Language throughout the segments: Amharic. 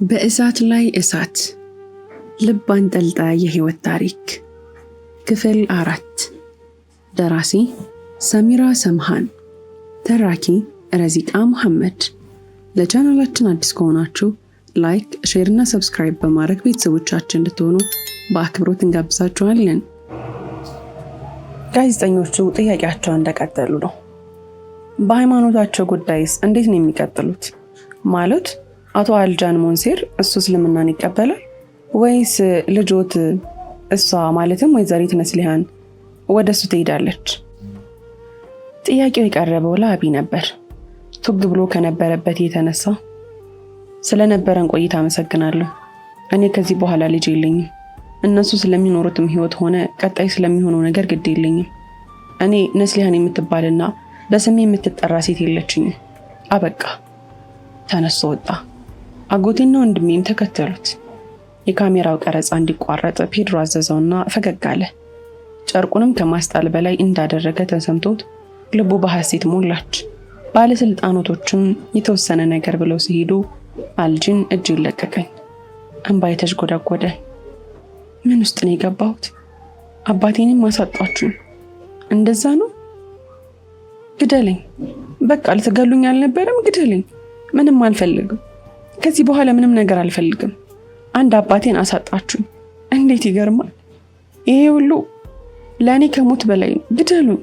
በእሳት ላይ እሳት ልብ አንጠልጣይ የህይወት ታሪክ ክፍል 4 ደራሲ ሰሚራ ሰምሃን ተራኪ ረዚቃ መሐመድ። ለቻናላችን አዲስ ከሆናችሁ ላይክ፣ ሼር እና ሰብስክራይብ በማድረግ ቤተሰቦቻችን እንድትሆኑ በአክብሮት እንጋብዛችኋለን። ጋዜጠኞቹ ጥያቄያቸውን እንደቀጠሉ ነው። በሃይማኖታቸው ጉዳይስ እንዴት ነው የሚቀጥሉት? ማለት አቶ አልጃን ሞንሴር እሱ እስልምናን ይቀበላል ወይስ ልጆት እሷ ማለትም ወይዘሪት ነስሊሃን ወደሱ ትሄዳለች? ጥያቄው የቀረበው ለአቢ ነበር። ቱግ ብሎ ከነበረበት የተነሳ ስለነበረን ቆይታ አመሰግናለሁ። እኔ ከዚህ በኋላ ልጅ የለኝም። እነሱ ስለሚኖሩትም ህይወት ሆነ ቀጣይ ስለሚሆነው ነገር ግድ የለኝም። እኔ ነስሊሃን የምትባልና በስሜ የምትጠራ ሴት የለችኝም። አበቃ። ተነስቶ ወጣ። አጎቴና ወንድሜም ተከተሉት። የካሜራው ቀረጻ እንዲቋረጥ ፔድሮ አዘዘውና ፈገግ አለ። ጨርቁንም ከማስጣል በላይ እንዳደረገ ተሰምቶት ልቡ በሐሴት ሞላች። ባለስልጣናቶችም የተወሰነ ነገር ብለው ሲሄዱ አልጂን እጅ ይለቀቀኝ። እንባይ ተሽጎዳጎደ። ምን ውስጥ ነው የገባሁት? አባቴንም አሳጣችሁ። እንደዛ ነው? ግደለኝ። በቃ ልትገሉኝ አልነበረም? ግደለኝ። ምንም አልፈልግም። ከዚህ በኋላ ምንም ነገር አልፈልግም። አንድ አባቴን አሳጣችሁ። እንዴት ይገርማል! ይሄ ሁሉ ለእኔ ከሞት በላይ ነው። ግደሉኝ።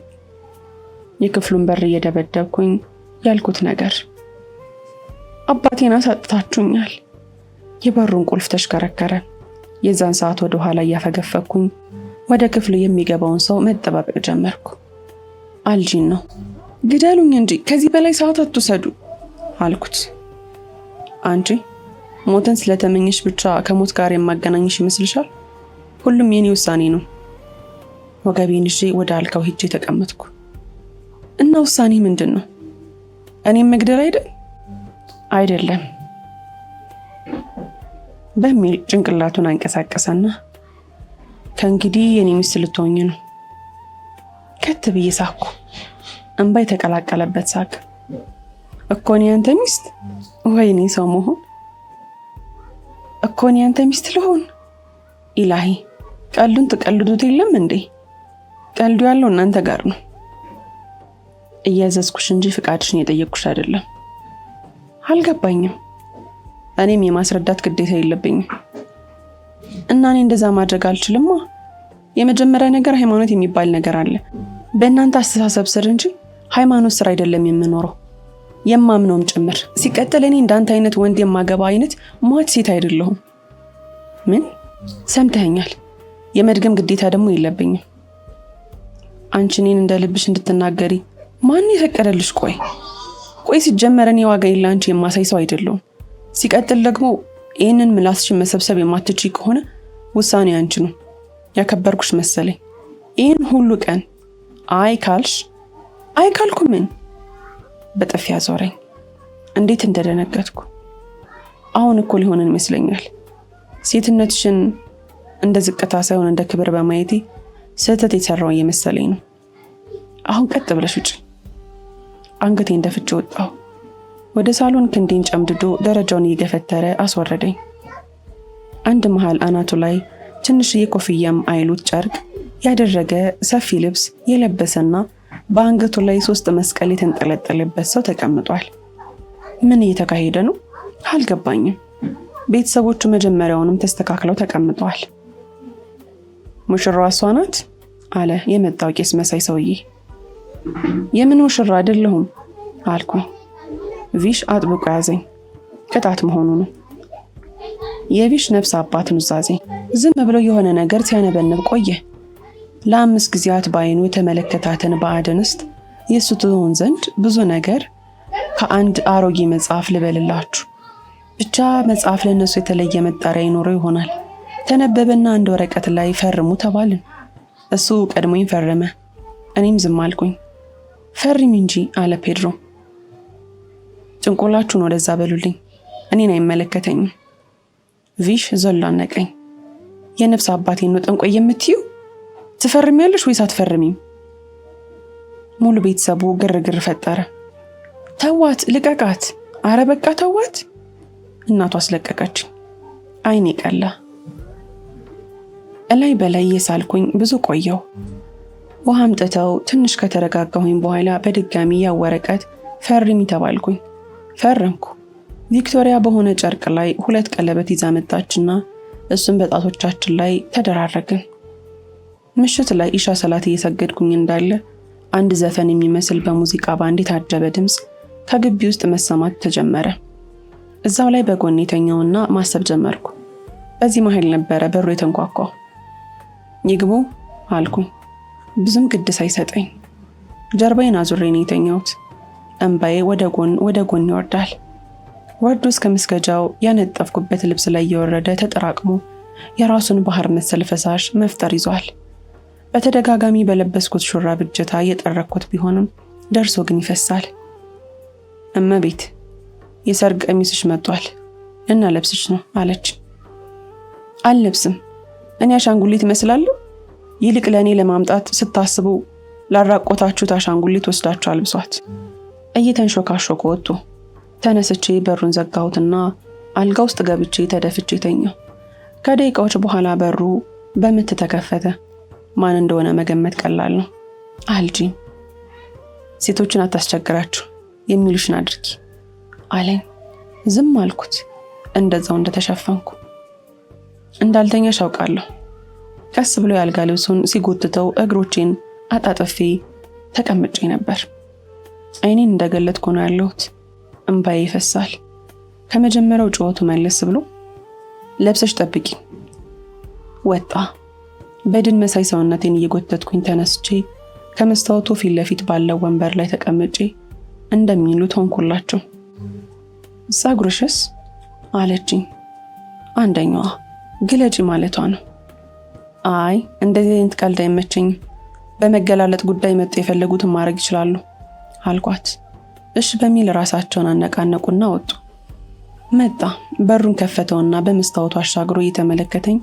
የክፍሉን በር እየደበደብኩኝ ያልኩት ነገር አባቴን አሳጣችሁኛል። የበሩን ቁልፍ ተሽከረከረ። የዛን ሰዓት ወደ ኋላ እያፈገፈኩኝ ወደ ክፍሉ የሚገባውን ሰው መጠባበቅ ጀመርኩ። አልጂን ነው። ግደሉኝ እንጂ ከዚህ በላይ ሰዓት አትውሰዱ አልኩት። አንቺ ሞትን ስለተመኘሽ ብቻ ከሞት ጋር የማገናኝሽ ይመስልሻል? ሁሉም የኔ ውሳኔ ነው። ወገቤን ይዤ ወደ አልጋው ሄጄ ተቀመጥኩ። እና ውሳኔ ምንድን ነው? እኔም መግደል አይደለም በሚል ጭንቅላቱን አንቀሳቀሰና ከእንግዲህ የኔ ሚስት ልትሆኝ ነው። ከት ብዬ ሳኩ። እንባ የተቀላቀለበት ሳቅ። እኮ እኔ ያንተ ሚስት? ወይኔ ሰው መሆን! እኮ እኔ ያንተ ሚስት ልሆን? ኢላሂ፣ ቀልዱን ትቀልዱት የለም እንዴ? ቀልዱ ያለው እናንተ ጋር ነው። እያዘዝኩሽ እንጂ ፍቃድሽን የጠየቅኩሽ አይደለም። አልገባኝም። እኔም የማስረዳት ግዴታ የለብኝም። እና እኔ እንደዛ ማድረግ አልችልማ። የመጀመሪያ ነገር ሃይማኖት የሚባል ነገር አለ በእናንተ አስተሳሰብ ስር እንጂ ሃይማኖት ስር አይደለም የምኖረው፣ የማምነውም ጭምር። ሲቀጥል እኔ እንዳንተ አይነት ወንድ የማገባ አይነት ሟች ሴት አይደለሁም። ምን ሰምተኸኛል? የመድገም ግዴታ ደግሞ የለብኝም። አንቺ እኔን እንደ ልብሽ እንድትናገሪ ማን የፈቀደልሽ? ቆይ ሲጀመር እኔ ዋጋ የላንቺ የማሳይ ሰው አይደለሁም። ሲቀጥል ደግሞ ይህንን ምላስሽን መሰብሰብ የማትችይ ከሆነ ውሳኔ አንቺ ነው። ያከበርኩሽ መሰለኝ። ይህን ሁሉ ቀን አይ ካልኩ ምን? በጥፊ አዞረኝ። እንዴት እንደደነገጥኩ! አሁን እኮ ሊሆነን ይመስለኛል። ሴትነትሽን እንደ ዝቅታ ሳይሆን እንደ ክብር በማየቴ ስህተት የሰራው እየመሰለኝ ነው። አሁን ቀጥ ብለሽ ውጪ። አንገቴን ደፍቼ ወጣሁ። ወደ ሳሎን ክንዴን ጨምድዶ ደረጃውን እየገፈተረ አስወረደኝ። አንድ መሃል አናቱ ላይ ትንሽዬ ኮፍያም አይሉት ጨርቅ ያደረገ ሰፊ ልብስ የለበሰና በአንገቱ ላይ 3 መስቀል የተንጠለጠለበት ሰው ተቀምጧል። ምን እየተካሄደ ነው? አልገባኝም። ቤተሰቦቹ መጀመሪያውንም ተስተካክለው ተቀምጠዋል። ሙሽራዋ እሷ ናት አለ የመጣው ቄስ መሳይ ሰውዬ። የምን ሙሽራ? አይደለሁም አልኩኝ። ቪሽ አጥብቆ ያዘኝ። ቅጣት መሆኑ ነው። የቪሽ ነፍስ አባት ኑዛዜ ዝም ብሎ የሆነ ነገር ሲያነበንብ ቆየ። ለ5 ጊዜያት በአይኑ የተመለከታትን ባዕድ እንስት የእሱ ትሆን ዘንድ ብዙ ነገር ከአንድ አሮጌ መጽሐፍ ልበልላችሁ። ብቻ መጽሐፍ ለነሱ የተለየ መጣሪያ ይኖረው ይሆናል። ተነበበና አንድ ወረቀት ላይ ፈርሙ ተባልን። እሱ ቀድሞኝ ፈረመ። እኔም ዝም አልኩኝ። ፈርሚ እንጂ አለ ፔድሮ። ጭንቆላችሁን ወደዛ በሉልኝ፣ እኔን አይመለከተኝም። ቪሽ ዘሎ አነቀኝ። የነፍስ አባቴን ነው ጠንቆይ የምትዩ? ትፈርሚያለሽ ወይስ አትፈርሚም? ሙሉ ቤተሰቡ ግርግር ፈጠረ። ተዋት፣ ልቀቃት! አረ በቃ ተዋት! እናቷ አስለቀቀች። አይኔ ቀላ። እላይ በላይ የሳልኩኝ ብዙ ቆየው። ውሃ አምጥተው ትንሽ ከተረጋጋሁኝ በኋላ በድጋሚ ያ ወረቀት ፈርሚ ተባልኩኝ። ፈረምኩ። ቪክቶሪያ በሆነ ጨርቅ ላይ 2 ቀለበት ይዛ መጣችና እሱን በጣቶቻችን ላይ ተደራረግን። ምሽት ላይ ኢሻ ሰላት እየሰገድኩኝ እንዳለ አንድ ዘፈን የሚመስል በሙዚቃ ባንድ የታጀበ ድምፅ ከግቢ ውስጥ መሰማት ተጀመረ። እዛው ላይ በጎን የተኛውና ማሰብ ጀመርኩ። በዚህ መሃል ነበረ በሩ የተንኳኳው። ይግቡ አልኩኝ። ብዙም ግድ ሳይሰጠኝ ጀርባዬን አዙሬ ነው የተኛሁት። እንባዬ ወደ ጎን ይወርዳል። ወርዶ እስከ መስገጃው ያነጠፍኩበት ልብስ ላይ የወረደ ተጠራቅሞ የራሱን ባህር መሰል ፈሳሽ መፍጠር ይዟል። በተደጋጋሚ በለበስኩት ሹራብ እጀታ እየጠረኩት ቢሆንም ደርሶ ግን ይፈሳል። እመቤት የሰርግ ቀሚስሽ መጥቷል እና ለብስሽ ነው አለች። አልለብስም። እኔ አሻንጉሊት እመስላለሁ? ይልቅ ለእኔ ለማምጣት ስታስቡ ላራቆታችሁት አሻንጉሊት ወስዳችሁ አልብሷት። እየተንሾካሾኩ ወጡ። ተነስቼ በሩን ዘጋሁትና አልጋ ውስጥ ገብቼ ተደፍቼ ተኛሁ። ከደቂቃዎች በኋላ በሩ በምት ተከፈተ። ማን እንደሆነ መገመት ቀላል ነው። አልጂን። ሴቶችን አታስቸግራችሁ፣ የሚሉሽን አድርጊ አለኝ። ዝም አልኩት፣ እንደዛው እንደተሸፈንኩ። እንዳልተኛ ሻውቃለሁ። ቀስ ብሎ ያልጋ ልብሱን ሲጎትተው እግሮቼን አጣጥፌ ተቀምጬ ነበር። አይኔን እንደገለጥኩ ነው ያለሁት። እንባዬ ይፈሳል። ከመጀመሪያው ጩኸቱ መለስ ብሎ ለብሰሽ ጠብቂ ወጣ። በድን መሳይ ሰውነቴን እየጎተትኩኝ ተነስቼ ከመስታወቱ ፊት ለፊት ባለው ወንበር ላይ ተቀምጬ እንደሚሉት ሆንኩላቸው። ጸጉርሽስ አለችኝ። አንደኛዋ ግለጪ ማለቷ ነው። አይ እንደዚህ አይነት ቀልድ አይመቸኝም። በመገላለጥ ጉዳይ መጥቶ የፈለጉትን ማድረግ ይችላሉ አልኳት። እሺ በሚል ራሳቸውን አነቃነቁና ወጡ። መጣ። በሩን ከፈተውና በመስታወቱ አሻግሮ እየተመለከተኝ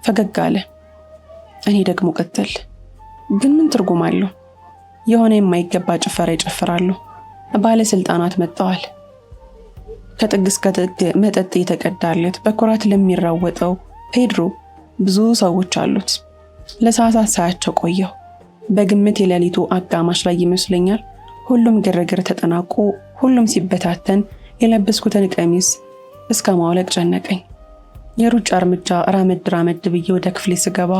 ፈገግ አለ። እኔ ደግሞ ቀጥል። ግን ምን ትርጉም አለው? የሆነ የማይገባ ጭፈራ ይጨፍራሉ። ባለስልጣናት መጥተዋል። ከጥግ እስከ ጥግ መጠጥ የተቀዳለት በኩራት ለሚራወጠው ፔድሮ ብዙ ሰዎች አሉት። ለሰዓታት ሳያቸው ቆየሁ። በግምት የሌሊቱ አጋማሽ ላይ ይመስለኛል። ሁሉም ግርግር ተጠናቆ ሁሉም ሲበታተን የለበስኩትን ቀሚስ እስከ ማውለቅ ጨነቀኝ። የሩጫ እርምጃ ራመድ ብዬ ወደ ክፍሌ ስገባ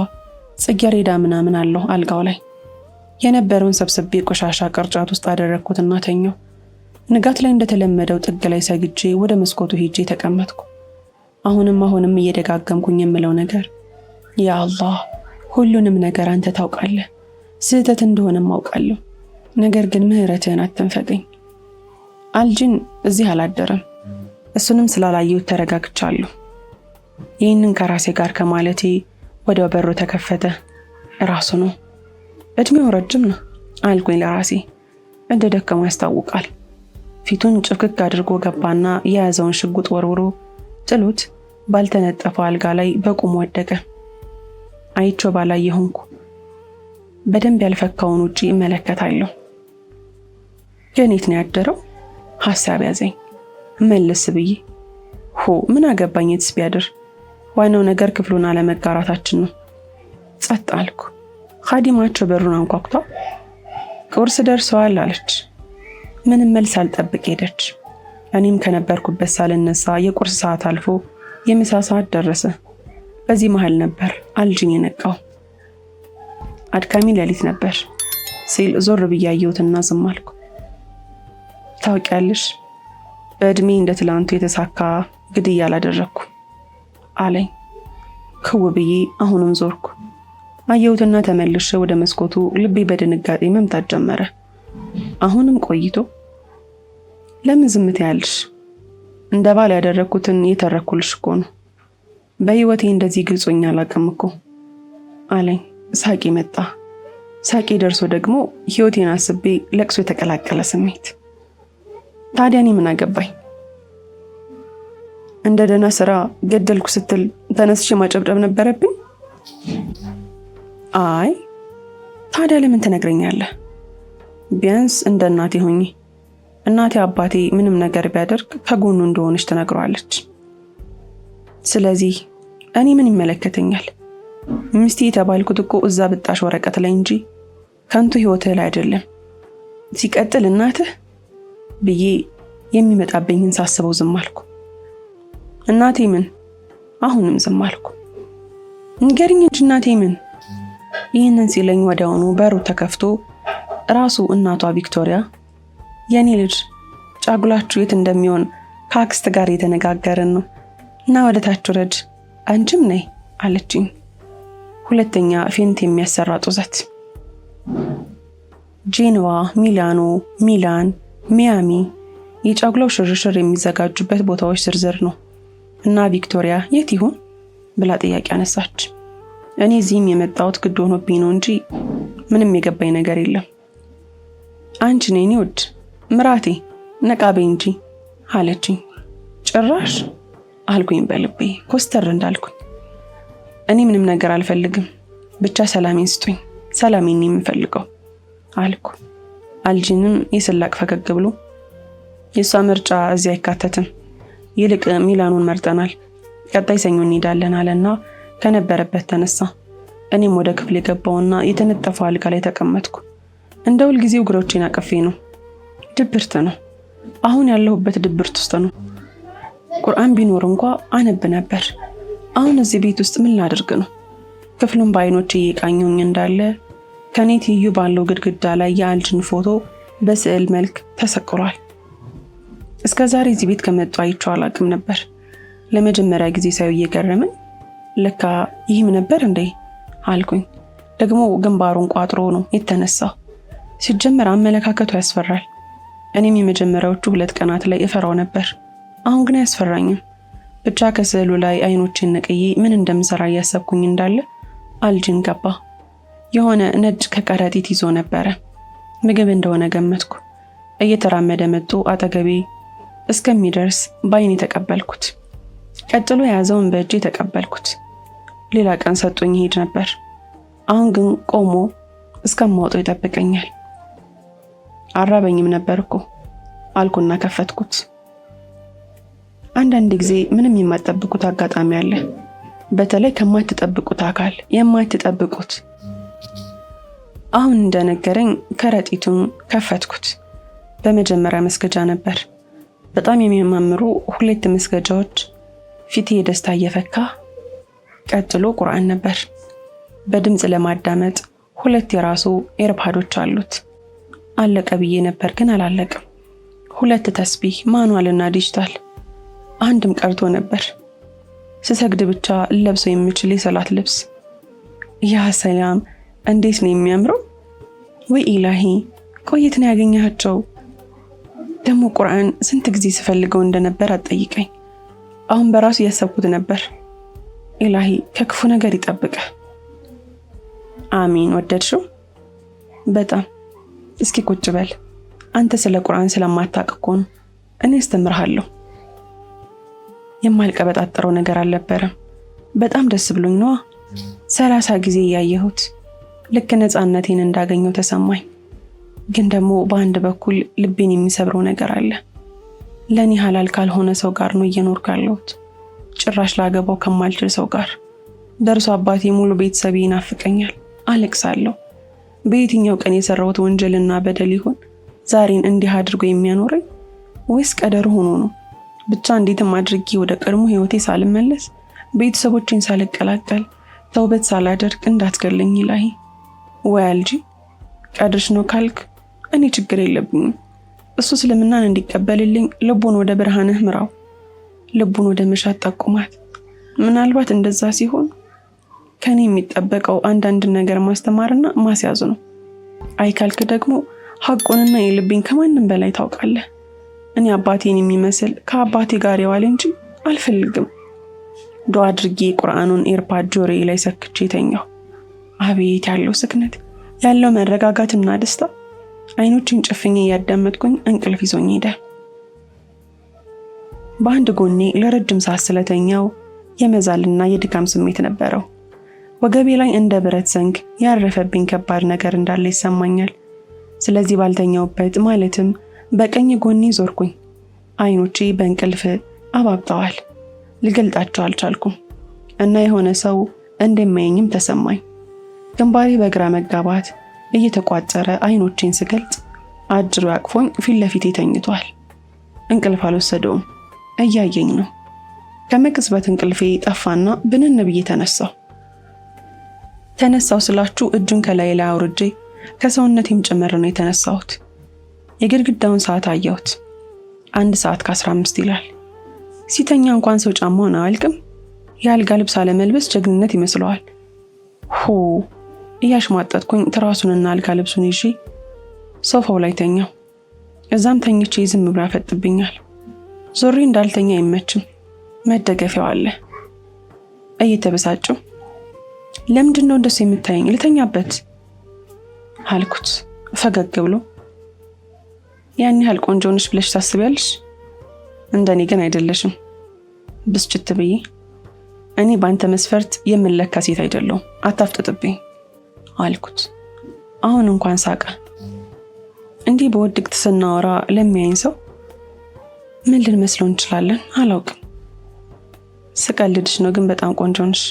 ጽጌረዳ ምናምን አለው አልጋው ላይ። የነበረውን ሰብስቤ ቆሻሻ ቅርጫት ውስጥ አደረግኩትና ተኛው። ንጋት ላይ እንደተለመደው ጥግ ላይ ሰግጄ ወደ መስኮቱ ሄጄ ተቀመጥኩ። አሁንም እየደጋገምኩኝ የምለው ነገር ያ አላህ፣ ሁሉንም ነገር አንተ ታውቃለህ። ስህተት እንደሆነም አውቃለሁ። ነገር ግን ምህረትህን አትንፈገኝ። አልጂን እዚህ አላደረም። እሱንም ስላላየሁት ተረጋግቻለሁ። ይህንን ከራሴ ጋር ከማለቴ ወዲያው በሩ ተከፈተ። ራሱ ነው። እድሜው ረጅም ነው አልኩኝ ለራሴ። እንደደከመው ያስታውቃል። ፊቱን ጭፍክክ አድርጎ ገባና የያዘውን ሽጉጥ ወርውሮ ጥሎት ባልተነጠፈው አልጋ ላይ በቁም ወደቀ። አይቼው ባላየ ሆንኩ። በደንብ ያልፈካውን ውጪ እመለከታለሁ። የኔት ነው ያደረው? ሐሳብ ያዘኝ። መለስ ብዬ ምን አገባኝስ ቢያድር? ዋናው ነገር ክፍሉን አለመጋራታችን ነው። ጸጥ አልኩ። ኻዲማቸው በሩን አንኳኩታ ቁርስ ደርሰዋል አለች። ምንም መልስ አልጠብቅ ሄደች። እኔም ከነበርኩበት ሳልነሳ የቁርስ ሰዓት አልፎ የምሳ ሰዓት ደረሰ። በዚህ መሃል ነበር አልጂን የነቃው። አድካሚ ሌሊት ነበር ሲል ዞር ብዬ አየሁትና ዝም አልኩ። ታውቂያለሽ፣ በእድሜ እንደ ትላንቱ የተሳካ ግድያ አላደረግኩ አለኝ። ክው ብዬ አሁንም ዞርኩ። አየሁትና ተመልሼ ወደ መስኮቱ ልቤ በድንጋጤ መምታት ጀመረ። አሁንም ቆይቶ ለምን ዝም ትያለሽ? እንደ ባል ያደረኩትን የተረኩልሽ እኮ ነው። በህይወቴ እንደዚህ ግልጾኛ አላውቅም እኮ አለኝ። ሳቂ መጣ። ሳቂ ደርሶ ደግሞ ህይወቴን አስቤ ለቅሶ የተቀላቀለ ስሜት። ታዲያ እኔ ምን አገባኝ? እንደ ደህና ስራ ገደልኩ ስትል ተነስቼ ማጨብጨብ ነበረብኝ? አይ ታዲያ ለምን ትነግረኛለህ? ቢያንስ እንደ እናቴ ሆኜ። እናቴ አባቴ ምንም ነገር ቢያደርግ ከጎኑ እንደሆነች ትነግረዋለች። ስለዚህ እኔ ምን ይመለከተኛል? ሚስቴ የተባልኩት እኮ እዛ ብጣሽ ወረቀት ላይ እንጂ ከንቱ ህይወትህ ላይ አይደለም። ሲቀጥል እናትህ ብዬ የሚመጣብኝን ሳስበው ዝም አልኩ። እናቴ ምን? አሁንም ዝም አልኩ። ንገሪኝ እንጂ እናቴ ምን? ይህንን ሲለኝ ወዲያውኑ በሩ ተከፍቶ ራሱ እናቷ ቪክቶሪያ የኔ ልጅ ጫጉላችሁ የት እንደሚሆን ከአክስት ጋር የተነጋገርን ነው እና ወደ ታች ወረድ፣ አንቺም ነይ አለችኝ። ሁለተኛ ፌንት የሚያሰራ ጡዘት። ጄኔቫ፣ ሚላኖ፣ ሚላን፣ ሚያሚ የጫጉላው ሽርሽር የሚዘጋጁበት ቦታዎች ዝርዝር ነው እና ቪክቶሪያ የት ይሆን ብላ ጥያቄ አነሳች። እኔ እዚህም የመጣሁት ግድ ሆኖብኝ ነው እንጂ ምንም የገባኝ ነገር የለም። አንቺ ነኝ ውድ ምራቴ ነቃቤ እንጂ አለችኝ። ጭራሽ አልኩኝ በልቤ ኮስተር እንዳልኩኝ። እኔ ምንም ነገር አልፈልግም፣ ብቻ ሰላሜን ስጡኝ፣ ሰላሜን የምፈልገው አልኩ። አልጂንም የስላቅ ፈገግ ብሎ የሷ ምርጫ እዚህ አይካተትም፣ ይልቅ ሚላኑን መርጠናል፣ ቀጣይ ሰኞ እንሄዳለን አለና ከነበረበት ተነሳ። እኔም ወደ ክፍል የገባውና የተነጠፈው አልጋ ላይ ተቀመጥኩ። እንደ ሁል ጊዜው እግሮቼን አቅፌ ነው። ድብርት ነው። አሁን ያለሁበት ድብርት ውስጥ ነው። ቁርአን ቢኖር እንኳን አነብ ነበር። አሁን እዚህ ቤት ውስጥ ምን ላድርግ ነው? ክፍሉን በአይኖቼ እየቃኘሁኝ እንዳለ ከኔ ትይዩ ባለው ግድግዳ ላይ የአልጅን ፎቶ በስዕል መልክ ተሰቅሏል። እስከዛሬ እዚህ ቤት ከመጣሁ አይቼው አላውቅም ነበር። ለመጀመሪያ ጊዜ ሳየው እየገረመኝ ለካ ይህም ነበር እንዴ አልኩኝ። ደግሞ ግንባሩን ቋጥሮ ነው የተነሳው። ሲጀመር አመለካከቱ ያስፈራል። እኔም የመጀመሪያዎቹ 2 ቀናት ላይ እፈራው ነበር። አሁን ግን አያስፈራኝም። ብቻ ከስዕሉ ላይ አይኖቼን ነቅዬ ምን እንደምሰራ እያሰብኩኝ እንዳለ አልጅን ገባ። የሆነ ነጭ ከረጢት ይዞ ነበረ። ምግብ እንደሆነ ገመትኩ። እየተራመደ መጥቶ አጠገቤ እስከሚደርስ በአይኔ ተቀበልኩት። ቀጥሎ የያዘውን በእጄ ተቀበልኩት። ሌላ ቀን ሰጥቶኝ ይሄድ ነበር። አሁን ግን ቆሞ እስከማወጣው ይጠብቀኛል። አራበኝም ነበር እኮ አልኩና ከፈትኩት። አንዳንድ ጊዜ ምንም የማትጠብቁት አጋጣሚ አለ። በተለይ ከማትጠብቁት አካል የማትጠብቁት። አሁን እንደነገረኝ ከረጢቱን ከፈትኩት። በመጀመሪያ መስገጃ ነበር። በጣም የሚያማምሩ 2 መስገጃዎች፣ ፊቴ የደስታ እየፈካ። ቀጥሎ ቁርአን ነበር። በድምጽ ለማዳመጥ 2 የራሱ ኤርፓዶች አሉት። አለቀ ብዬ ነበር ግን አላለቀም። 2 ተስቢህ ማኑዋልና ዲጂታል። አንድም ቀርቶ ነበር። ስሰግድ ብቻ ለብሰው የምችል የሰላት ልብስ። ያ ሰላም እንዴት ነው የሚያምረው! ወይ ኢላሂ ቆይት ነው ያገኛቸው። ደግሞ ቁርአን ስንት ጊዜ ስፈልገው እንደነበር አትጠይቀኝ። አሁን በራሱ ያሰብኩት ነበር። ኢላሂ ከክፉ ነገር ይጠብቀ። አሚን። ወደድሽው? በጣም። እስኪ ቁጭ በል። አንተ ስለ ቁርአን ስለማታውቅ እኮ ነው። እኔ አስተምርሃለሁ። የማልቀበጣጠረው ነገር አልነበረም። በጣም ደስ ብሎኝ ነው 30 ጊዜ ያየሁት። ልክ ነፃነቴን እንዳገኘው ተሰማኝ። ግን ደግሞ በአንድ በኩል ልቤን የሚሰብረው ነገር አለ። ለኔ ሐላል ካልሆነ ሰው ጋር ነው እየኖርኩ ያለሁት። ጭራሽ ላገባው ከማልችል ሰው ጋር። ደርሶ አባቴ ሙሉ ቤተሰቤ ይናፍቀኛል። አለቅሳለሁ። በየትኛው ቀን የሰራሁት ወንጀልና በደል ይሆን ዛሬን እንዲህ አድርጎ የሚያኖረኝ? ወይስ ቀደር ሆኖ ነው? ብቻ እንዴትም አድርጌ ወደ ቀድሞ ህይወቴ ሳልመለስ፣ ቤተሰቦቼን ሳልቀላቀል፣ ተውበት ሳላደርግ እንዳትገለኝ ኢላሂ። ወይ አልጂ ቀድርሽ ነው ካልክ እኔ ችግር የለብኝም። እሱ እስልምናን እንዲቀበልልኝ ልቡን ወደ ብርሃንህ ምራው፣ ልቡን ወደ መሻት ጠቁማት። ምናልባት እንደዛ ሲሆን ከኔ የሚጠበቀው አንዳንድ ነገር ማስተማርና ማስያዝ ነው። አይ ካልክ ደግሞ ሐቁንና የልቤን ከማንም በላይ ታውቃለህ። እኔ አባቴን የሚመስል ከአባቴ ጋር የዋለ እንጂ አልፈልግም። ዱዓ አድርጌ ቁርአኑን ኤርፓድ ጆሮዬ ላይ ሰክቼ ተኛሁ። አቤት ያለው ስክነት፣ ያለው መረጋጋትና ደስታ። አይኖችን ጨፍኜ ያዳመጥኩኝ እንቅልፍ ይዞኝ ሄደ። በአንድ ጎኔ ለረጅም ሰዓት ስለተኛው የመዛልና የድካም ስሜት ነበረው። ወገቤ ላይ እንደ ብረት ዘንግ ያረፈብኝ ከባድ ነገር እንዳለ ይሰማኛል። ስለዚህ ባልተኛውበት ማለትም በቀኝ ጎኔ ዞርኩኝ። አይኖቼ በእንቅልፍ አባብጠዋል። ልገልጣቸው አልቻልኩም እና የሆነ ሰው እንደማየኝም ተሰማኝ። ግንባሬ በግራ መጋባት እየተቋጠረ አይኖቼን ስገልጥ አጅሮ ያቅፎኝ ፊት ለፊቴ ተኝቷል። እንቅልፍ አልወሰደውም፣ እያየኝ ነው። ከመቅጽበት እንቅልፌ ጠፋና ብንን ብዬ ተነሳው ስላችሁ እጁን ከላይ ላይ አውርጄ ከሰውነቴም ጭምር ነው የተነሳሁት። የግድግዳውን ሰዓት አየሁት። 1:15 ይላል። ሲተኛ እንኳን ሰው ጫማውን አያልቅም። የአልጋ ልብስ አለመልበስ ጀግንነት ይመስለዋል። እያሽሟጠጥኩኝ ትራሱንና አልጋ ልብሱን ይዤ ሶፋው ላይ ተኛው። እዛም ተኝቼ ዝም ብሎ ያፈጥብኛል። ዞሬ እንዳልተኛ አይመችም። መደገፊያው አለ። እየተበሳጨው ለምንድን ነው እንደሱ የምታየኝ? ልተኛበት አልኩት ፈገግ ብሎ። ያን ያህል ቆንጆ ነሽ ብለሽ ታስቢያለሽ? እንደኔ ግን አይደለሽም ብስጭት ብዬ። እኔ በአንተ መስፈርት የምለካ ሴት አይደለሁም፣ አታፍጥጥብኝ አልኩት። አሁን እንኳን ሳቀ። እንዲህ በውድቅት ስናወራ ለሚያይን ሰው ምን ልንመስለው እንችላለን? አላውቅም። ስቀልድሽ ነው፣ ግን በጣም ቆንጆ ነሽ።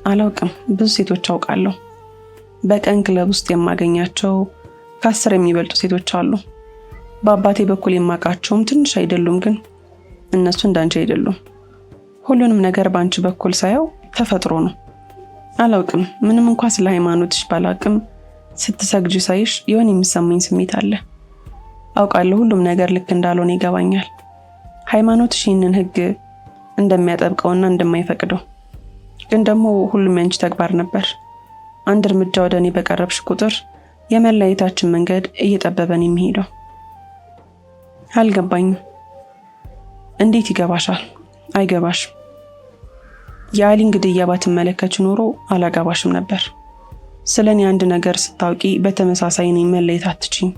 አላውቅም፣ ብዙ ሴቶች አውቃለሁ። በቀን ክለብ ውስጥ የማገኛቸው ከ10 የሚበልጡ ሴቶች አሉ። በአባቴ በኩል የማውቃቸውም ትንሽ አይደሉም፣ ግን እነሱ እንዳንቺ አይደሉም። ሁሉንም ነገር ባንቺ በኩል ሳየው ተፈጥሮ ነው። አላውቅም፣ ምንም እንኳን ስለ ሃይማኖትሽ ባላውቅም ስትሰግጂ ሳይሽ የሆነ የሚሰማኝ ስሜት አለ። አውቃለሁ ሁሉም ነገር ልክ እንዳልሆነ ይገባኛል። ሃይማኖትሽ ይህንን ሕግ እንደሚያጠብቀውና እንደማይፈቅደው፣ ግን ደግሞ ሁሉም ያንቺ ተግባር ነበር። አንድ እርምጃ ወደ እኔ በቀረብሽ ቁጥር የመለያየታችን መንገድ እየጠበበን የሚሄደው። አልገባኝም። እንዴት ይገባሻል? አይገባሽም። የአሊን ግድያ ባትመለከች ኖሮ አላገባሽም ነበር። ስለኔ አንድ ነገር ስታውቂ በተመሳሳይ እኔን መለየት አትችይም።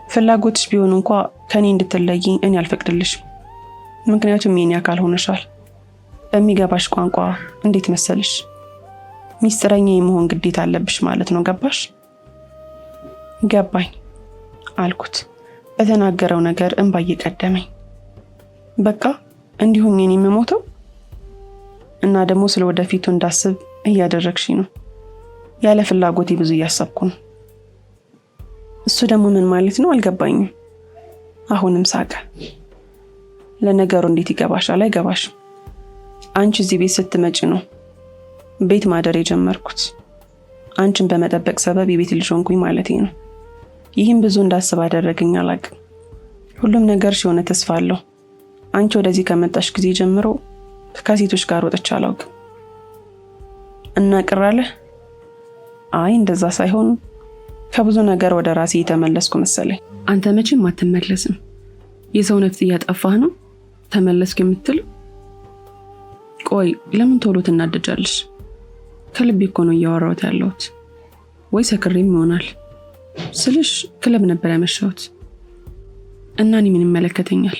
ፍላጎትሽ ቢሆን እንኳ ከኔ እንድትለይ እኔ አልፈቅድልሽም። ምክንያቱም የኔ አካል ሆነሻል። በሚገባሽ ቋንቋ እንዴት መሰልሽ? ሚስጥረኛ የመሆን ግዴታ አለብሽ ማለት ነው። ገባሽ? ገባኝ አልኩት። በተናገረው ነገር እንባ እየቀደመኝ። በቃ እንዲሁኝ እኔ የምሞተው እና ደግሞ ስለ ወደፊቱ እንዳስብ እያደረግሽኝ ነው። ያለ ፍላጎቴ ብዙ እያሰብኩ ነው። እሱ ደግሞ ምን ማለት ነው? አልገባኝም። አሁንም ሳቀ። ለነገሩ እንዴት ይገባሻል? አይገባሽም። አንቺ እዚህ ቤት ስትመጪ ነው ቤት ማደር የጀመርኩት። አንቺን በመጠበቅ ሰበብ የቤት ልጅ ሆንኩኝ ማለቴ ነው። ይህም ብዙ እንዳስብ አደረገኝ። አላውቅም። ሁሉም ነገር የሆነ ተስፋ አለው። አንቺ ወደዚህ ከመጣሽ ጊዜ ጀምሮ ከሴቶች ጋር ወጥቼ አላውቅም። እና ቅር አለህ? አይ እንደዛ ሳይሆን ከብዙ ነገር ወደ ራሴ የተመለስኩ መሰለኝ። አንተ መቼም አትመለስም። የሰው ነፍስ እያጠፋህ ነው ተመለስክ የምትል? ቆይ ለምን ቶሎ ትናደጃለሽ? ከልቤ እኮ ነው እያወራሁት ያለሁት። ወይ ሰክሬም ይሆናል ስልሽ ክለብ ነበር ያመሻሁት። እና እኔ ምን ይመለከተኛል?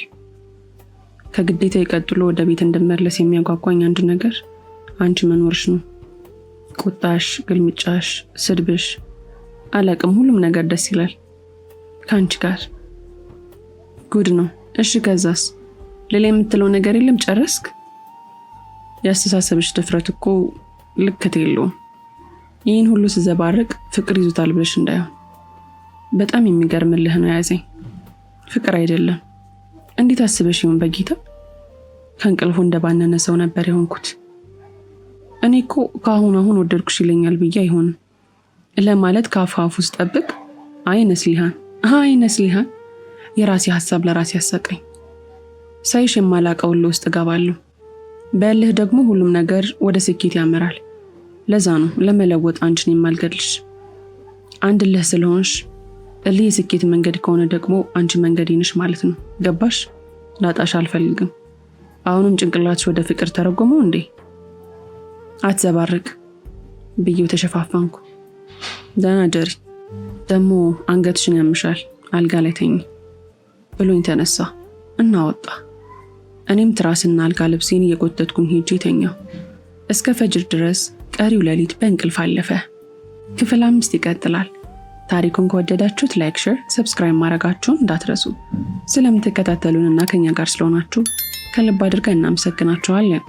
ከግዴታ ይቀጥሎ ወደ ቤት እንድመለስ የሚያጓጓኝ አንድ ነገር አንቺ መኖርሽ ነው። ቁጣሽ፣ ግልምጫሽ፣ ስድብሽ፣ አላቅም፣ ሁሉም ነገር ደስ ይላል ከአንቺ ጋር። ጉድ ነው። እሺ ከዛስ? ሌላ የምትለው ነገር የለም? ጨረስክ? ያስተሳሰብሽ ድፍረት እኮ ልክት የለውም። ይህን ሁሉ ስዘባርቅ ፍቅር ይዞታል ብለሽ እንዳይሆን። በጣም የሚገርምልህ ነው ያዘኝ። ፍቅር አይደለም። እንዴት አስበሽ ይሁን? በጌታ ከእንቅልፉ እንደባነነ ሰው ነበር የሆንኩት። እኔ እኮ ከአሁን አሁን ወደድኩሽ ይለኛል ብዬ አይሆንም ለማለት ከአፋፍ ውስጥ ጠብቅ። አይነስሊሃን የራሴ ሐሳብ ለራሴ ያሰቀኝ። ሳይሽ የማላቀው ውስጥ ገባለሁ። በእልህ ደግሞ ሁሉም ነገር ወደ ስኬት ያመራል። ለዛ ነው ለመለወጥ አንቺን የማልገድልሽ። አንድ እልህ ስለሆንሽ እልህ የስኬት መንገድ ከሆነ ደግሞ አንቺ መንገዴ ነሽ ማለት ነው። ገባሽ? ላጣሽ አልፈልግም። አሁንም ጭንቅላትሽ ወደ ፍቅር ተረጎመው እንዴ? አትዘባርቅ ብዬው ተሸፋፋንኩ። ደህና ደሪ፣ ደግሞ አንገትሽን ያምሻል፣ አልጋ ላይ ተኝ ብሎኝ ተነሳ እና ወጣ። እኔም ትራስና አልጋ ልብሴን እየጎተትኩኝ ሄጄ ተኛው። እስከ ፈጅር ድረስ ቀሪው ሌሊት በእንቅልፍ አለፈ። ክፍል 5 ይቀጥላል። ታሪኩን ከወደዳችሁት ላይክ፣ ሼር፣ ሰብስክራይብ ማድረጋችሁን እንዳትረሱ። ስለምትከታተሉንና ከኛ ጋር ስለሆናችሁ ከልብ አድርገን እናመሰግናቸዋለን።